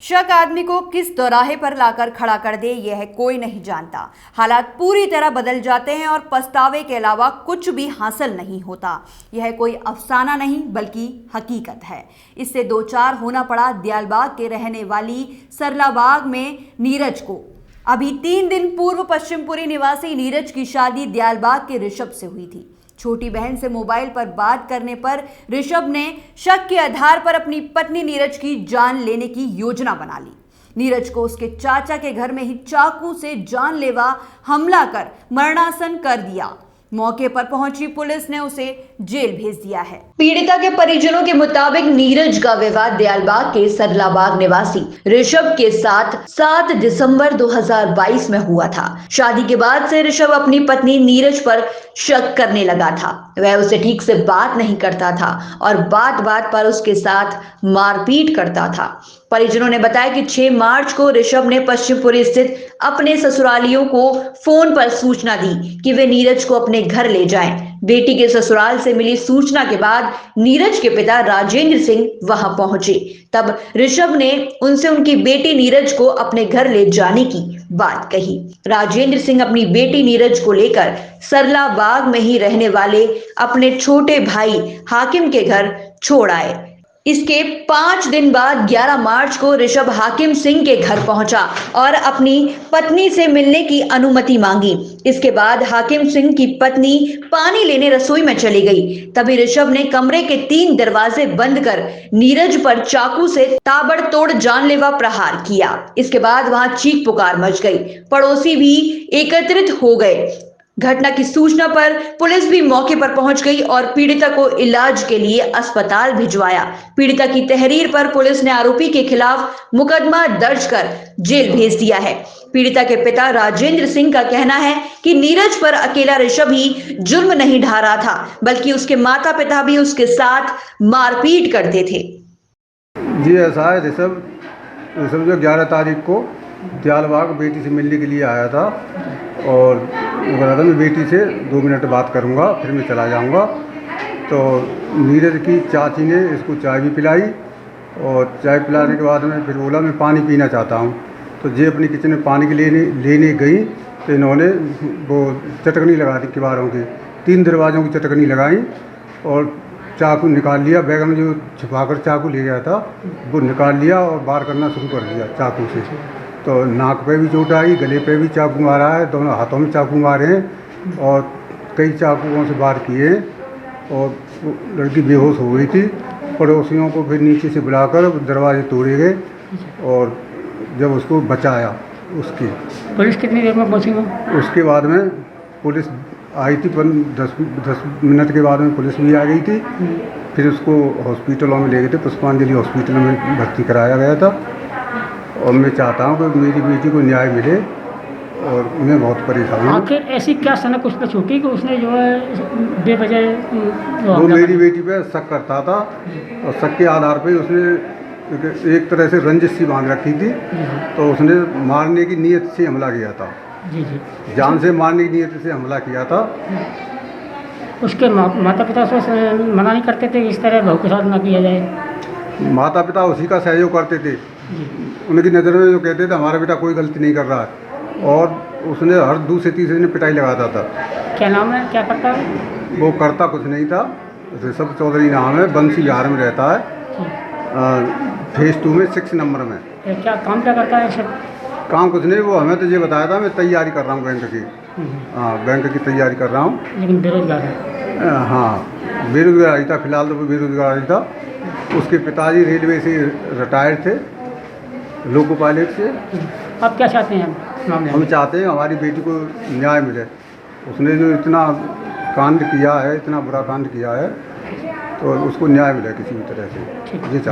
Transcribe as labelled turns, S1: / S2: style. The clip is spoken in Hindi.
S1: शक आदमी को किस दौराहे पर लाकर खड़ा कर दे यह कोई नहीं जानता। हालात पूरी तरह बदल जाते हैं और पछतावे के अलावा कुछ भी हासिल नहीं होता। यह कोई अफसाना नहीं बल्कि हकीकत है। इससे दो चार होना पड़ा दयालबाग के रहने वाली सरलाबाग में नीरज को। अभी 3 दिन पूर्व पश्चिमपुरी निवासी नीरज की शादी दयालबाग के ऋषभ से हुई थी। छोटी बहन से मोबाइल पर बात करने पर ऋषभ ने शक के आधार पर अपनी पत्नी नीरज की जान लेने की योजना बना ली। नीरज को उसके चाचा के घर में ही चाकू से जानलेवा हमला कर मरणासन कर दिया। मौके पर पहुंची पुलिस ने उसे जेल भेज दिया है। पीड़िता के परिजनों के मुताबिक नीरज का विवाद दयालबाग के सरलाबाग निवासी ऋषभ के साथ 7 दिसंबर 2022 में हुआ था। शादी के बाद से ऋषभ अपनी पत्नी नीरज पर शक करने लगा था। वह उसे ठीक से बात नहीं करता था और बात बात पर उसके साथ मारपीट करता था। परिजनों ने बताया कि 6 मार्च को ऋषभ ने पश्चिमपुरी स्थित अपने ससुरालियों को फोन पर सूचना दी कि वे नीरज को अपने घर ले जाएं। बेटी के ससुराल से मिली सूचना के बाद नीरज के पिता राजेंद्र सिंह वहां पहुंचे। तब ऋषभ ने उनसे उनकी बेटी नीरज को अपने घर ले जाने की बात कही। राजेंद्र सिंह अपनी बेटी नीरज को लेकर सरलाबाग में ही रहने वाले अपने छोटे भाई हाकिम के घर छोड़ आए। इसके 5 दिन बाद 11 मार्च को ऋषभ हाकिम सिंह के घर पहुंचा और अपनी पत्नी से मिलने की अनुमति मांगी। इसके बाद हाकिम सिंह की पत्नी पानी लेने रसोई में चली गई। तभी ऋषभ ने कमरे के 3 दरवाजे बंद कर नीरज पर चाकू से ताबड़तोड़ जानलेवा प्रहार किया। इसके बाद वहां चीख पुकार मच गई। पड़ोसी भी एकत्रित हो गए। घटना की सूचना पर पुलिस भी मौके पर पहुंच गई और पीड़िता को इलाज के लिए अस्पताल भिजवाया। पीड़िता की तहरीर पर पुलिस ने आरोपी के खिलाफ मुकदमा दर्ज कर जेल भेज दिया है। पीड़िता के पिता राजेंद्र सिंह का कहना है कि नीरज पर अकेला ऋषभ ही जुर्म नहीं ढा रहा था, बल्कि उसके माता पिता भी उसके साथ मारपीट करते थे।
S2: जी ऐसा है, ऋषभ जो 11 तारीख को दयालबाग बेटी से मिलने के लिए आया था और वो कह रहा था मैं बेटी से 2 मिनट बात करूंगा फिर मैं चला जाऊंगा। तो नीरज की चाची ने इसको चाय भी पिलाई और चाय पिलाने के बाद में फिर बोला मैं पानी पीना चाहता हूं। तो जे अपनी किचन में पानी के लेने गई तो इन्होंने वो चटकनी लगा दी किवारों की, 3 दरवाज़ों की चटकनी लगाई और चाकू निकाल लिया। बैग में जो छुपाकर चाकू ले गया था वो निकाल लिया और वार करना शुरू कर दिया चाकू से। तो नाक पे भी चोट आई, गले पे भी चाकू मारा है, दोनों हाथों में चाकू मारे हैं और कई चाकुओं से वार किए और लड़की बेहोश हो गई थी। पड़ोसियों को फिर नीचे से बुलाकर दरवाजे तोड़े गए और जब उसको बचाया उसकी।
S3: पुलिस कितनी देर में पहुंची?
S2: उसके बाद में पुलिस आई थी, 10 मिनट के बाद में पुलिस भी आ गई थी। फिर उसको हॉस्पिटलों में ले गए थे, पुष्पांजलि हॉस्पिटल में भर्ती कराया गया था। और मैं चाहता हूँ कि मेरी बेटी को न्याय मिले और मैं बहुत परेशान हूँ।
S3: आखिर ऐसी क्या सनक उस पर छूटी कि उसने जो है बेवजह
S2: वो मेरी बेटी पे शक करता था और शक के आधार पे उसने एक तरह से रंजिश सी बांध रखी थी। तो उसने मारने की नीयत से हमला किया था।
S3: जी,
S2: जान से मारने की नीयत से हमला किया था।
S3: उसके माता पिता से मना नहीं करते थे इस तरह बहू के साथ ना किया जाए?
S2: माता पिता उसी का सहयोग करते थे। उनकी नज़र में जो कहते थे हमारा बेटा कोई गलती नहीं कर रहा है और उसने हर दूसरे तीसरे दिन पिटाई लगाता था।
S3: क्या नाम है, क्या करता है?
S2: वो करता कुछ नहीं था, ऋषभ चौधरी नाम है, बंसी विहार में रहता है, फेज 2 में 6 नंबर में।
S3: क्या काम क्या करता है सर?
S2: काम कुछ नहीं, वो हमें तो ये बताया था मैं तैयारी कर रहा हूँ बैंक की। हाँ, बैंक की तैयारी कर रहा हूँ।
S3: लेकिन बेरोजगार है?
S2: हाँ, बेरोजगारी था, फिलहाल तो वो बेरोजगारी था। उसके पिताजी रेलवे से रिटायर्ड थे, लोको पायलट से।
S3: आप क्या चाहते हैं मामले?
S2: हम चाहते हैं हमारी बेटी को न्याय मिले। उसने जो इतना कांड किया है, इतना बुरा कांड किया है, तो उसको न्याय मिले किसी भी तरह से।